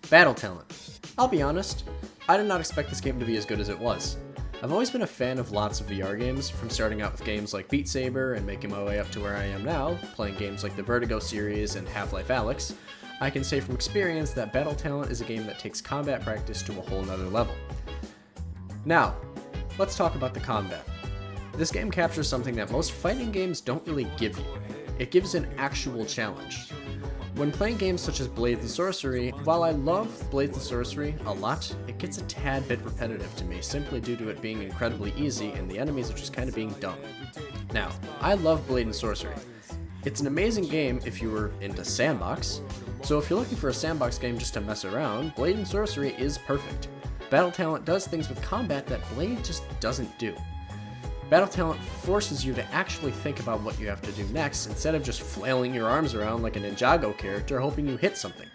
Battle Talent. I'll be honest, I did not expect this game to be as good as it was. I've always been a fan of lots of VR games, from starting out with games like Beat Saber and making my way up to where I am now, playing games like the Vertigo series and Half-Life Alyx. I can say from experience that Battle Talent is a game that takes combat practice to a whole nother level. Now, let's talk about the combat. This game captures something that most fighting games don't really give you. It gives an actual challenge. When playing games such as Blades and Sorcery, while I love Blades and Sorcery a lot, it gets a tad bit repetitive to me simply due to it being incredibly easy and the enemies are just kind of being dumb. Now, I love Blade and Sorcery. It's an amazing game if you were into sandbox, so if you're looking for a sandbox game just to mess around, Blade and Sorcery is perfect. Battle Talent does things with combat that Blade just doesn't do. Battle Talent forces you to actually think about what you have to do next instead of just flailing your arms around like a Ninjago character hoping you hit something.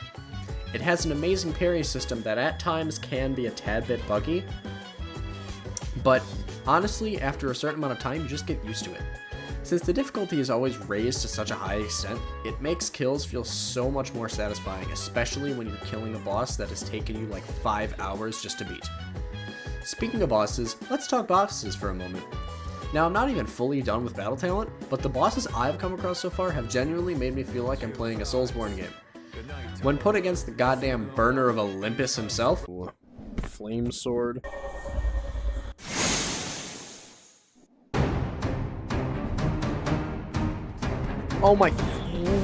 It has an amazing parry system that at times can be a tad bit buggy, but honestly, after a certain amount of time, you just get used to it. Since the difficulty is always raised to such a high extent, it makes kills feel so much more satisfying, especially when you're killing a boss that has taken you like 5 hours just to beat. Speaking of bosses, let's talk bosses for a moment. Now, I'm not even fully done with Battle Talent, but the bosses I've come across so far have genuinely made me feel like I'm playing a Soulsborne game. When put against the goddamn burner of Olympus himself, Flame sword. Oh my,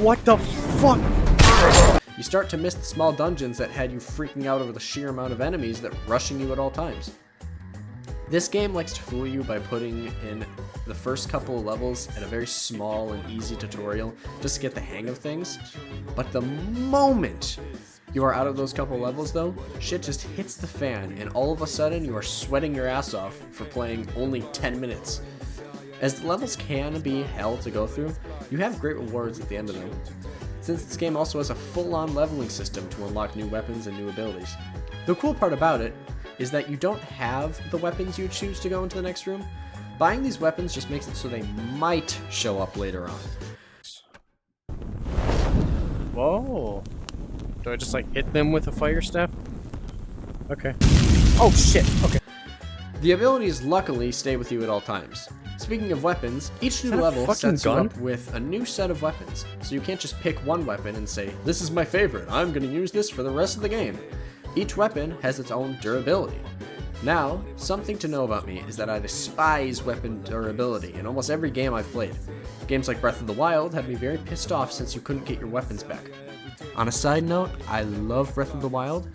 what the fuck? you start to miss the small dungeons that had you freaking out over the sheer amount of enemies that rushing you at all times. This game likes to fool you by putting in the first couple of levels at a very small and easy tutorial just to get the hang of things, but the moment you are out of those couple levels though, shit just hits the fan and all of a sudden you are sweating your ass off for playing only 10 minutes. As the levels can be hell to go through, you have great rewards at the end of them. Since this game also has a full-on leveling system to unlock new weapons and new abilities. The cool part about it is that you don't have the weapons you choose to go into the next room. Buying these weapons just makes it so they might show up later on. Whoa. Do I just like hit them with a fire staff? Okay. Oh shit, okay. The abilities luckily stay with you at all times. Speaking of weapons, each new level sets you up with a new set of weapons, so you can't just pick one weapon and say, this is my favorite, I'm gonna use this for the rest of the game. Each weapon has its own durability. Now, something to know about me is that I despise weapon durability in almost every game I've played. Games like Breath of the Wild had me very pissed off since you couldn't get your weapons back. On a side note, I love Breath of the Wild.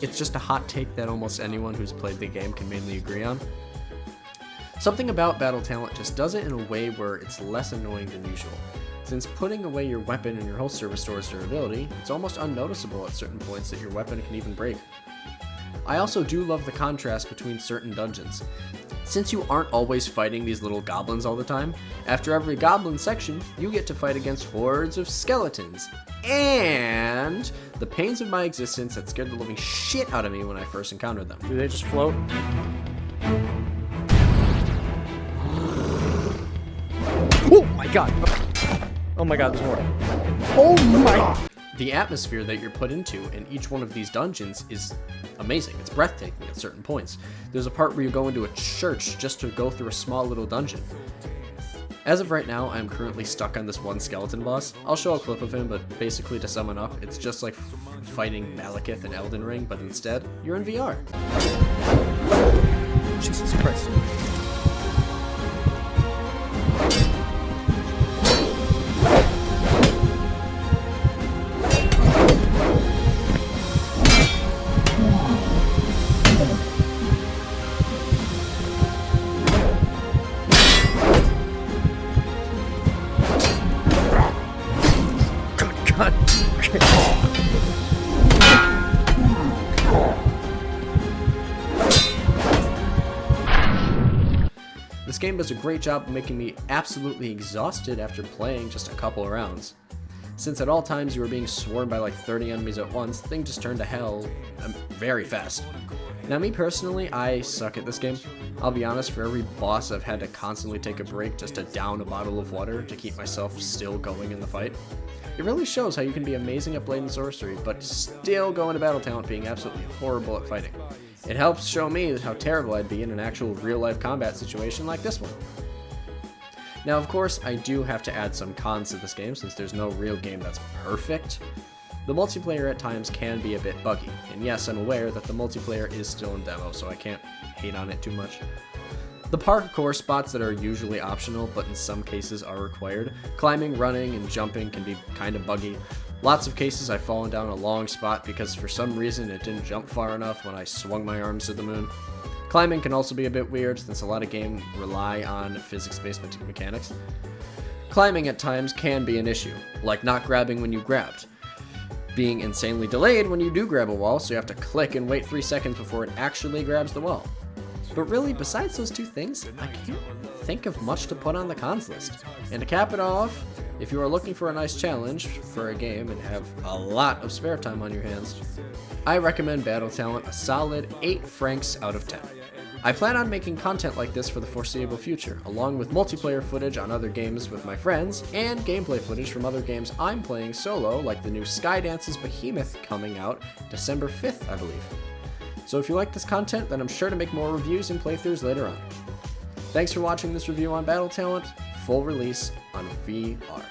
It's just a hot take that almost anyone who's played the game can mainly agree on. Something about Battle Talent just does it in a way where it's less annoying than usual. Since putting away your weapon in your holster restores durability, it's almost unnoticeable at certain points that your weapon can even break. I also do love the contrast between certain dungeons. Since you aren't always fighting these little goblins all the time, after every goblin section, you get to fight against hordes of skeletons. And the pains of my existence that scared the living shit out of me when I first encountered them. Do they just float? Oh my god! Oh my god, there's more. Oh my! The atmosphere that you're put into in each one of these dungeons is amazing. It's breathtaking at certain points. There's a part where you go into a church just to go through a small little dungeon. As of right now, I'm currently stuck on this one skeleton boss. I'll show a clip of him, but basically to sum it up, it's just like fighting Malekith in Elden Ring, but instead, you're in VR. Jesus Christ. God. This game does a great job of making me absolutely exhausted after playing just a couple of rounds. Since at all times you were being swarmed by like 30 enemies at once, the thing just turned to hell very fast. Now me personally, I suck at this game. I'll be honest, for every boss I've had to constantly take a break just to down a bottle of water to keep myself still going in the fight. It really shows how you can be amazing at blade and sorcery, but still go into battle talent being absolutely horrible at fighting. It helps show me how terrible I'd be in an actual real-life combat situation like this one. Now, of course, I do have to add some cons to this game since there's no real game that's perfect. The multiplayer at times can be a bit buggy, and yes, I'm aware that the multiplayer is still in demo, so I can't hate on it too much. The parkour spots that are usually optional, but in some cases are required. Climbing, running, and jumping can be kind of buggy. Lots of cases I've fallen down a long spot because for some reason it didn't jump far enough when I swung my arms to the moon. Climbing can also be a bit weird since a lot of games rely on physics-based mechanics. Climbing at times can be an issue, like not grabbing when you grabbed. Being insanely delayed when you do grab a wall, so you have to click and wait 3 seconds before it actually grabs the wall. But really, besides those two things, I can't think of much to put on the cons list. And to cap it off, if you are looking for a nice challenge for a game and have a lot of spare time on your hands, I recommend Battle Talent a solid 8 francs out of 10. I plan on making content like this for the foreseeable future, along with multiplayer footage on other games with my friends, and gameplay footage from other games I'm playing solo, like the new Skydance's Behemoth coming out December 5th, I believe. So if you like this content, then I'm sure to make more reviews and playthroughs later on. Thanks for watching this review on Battle Talent, full release on VR.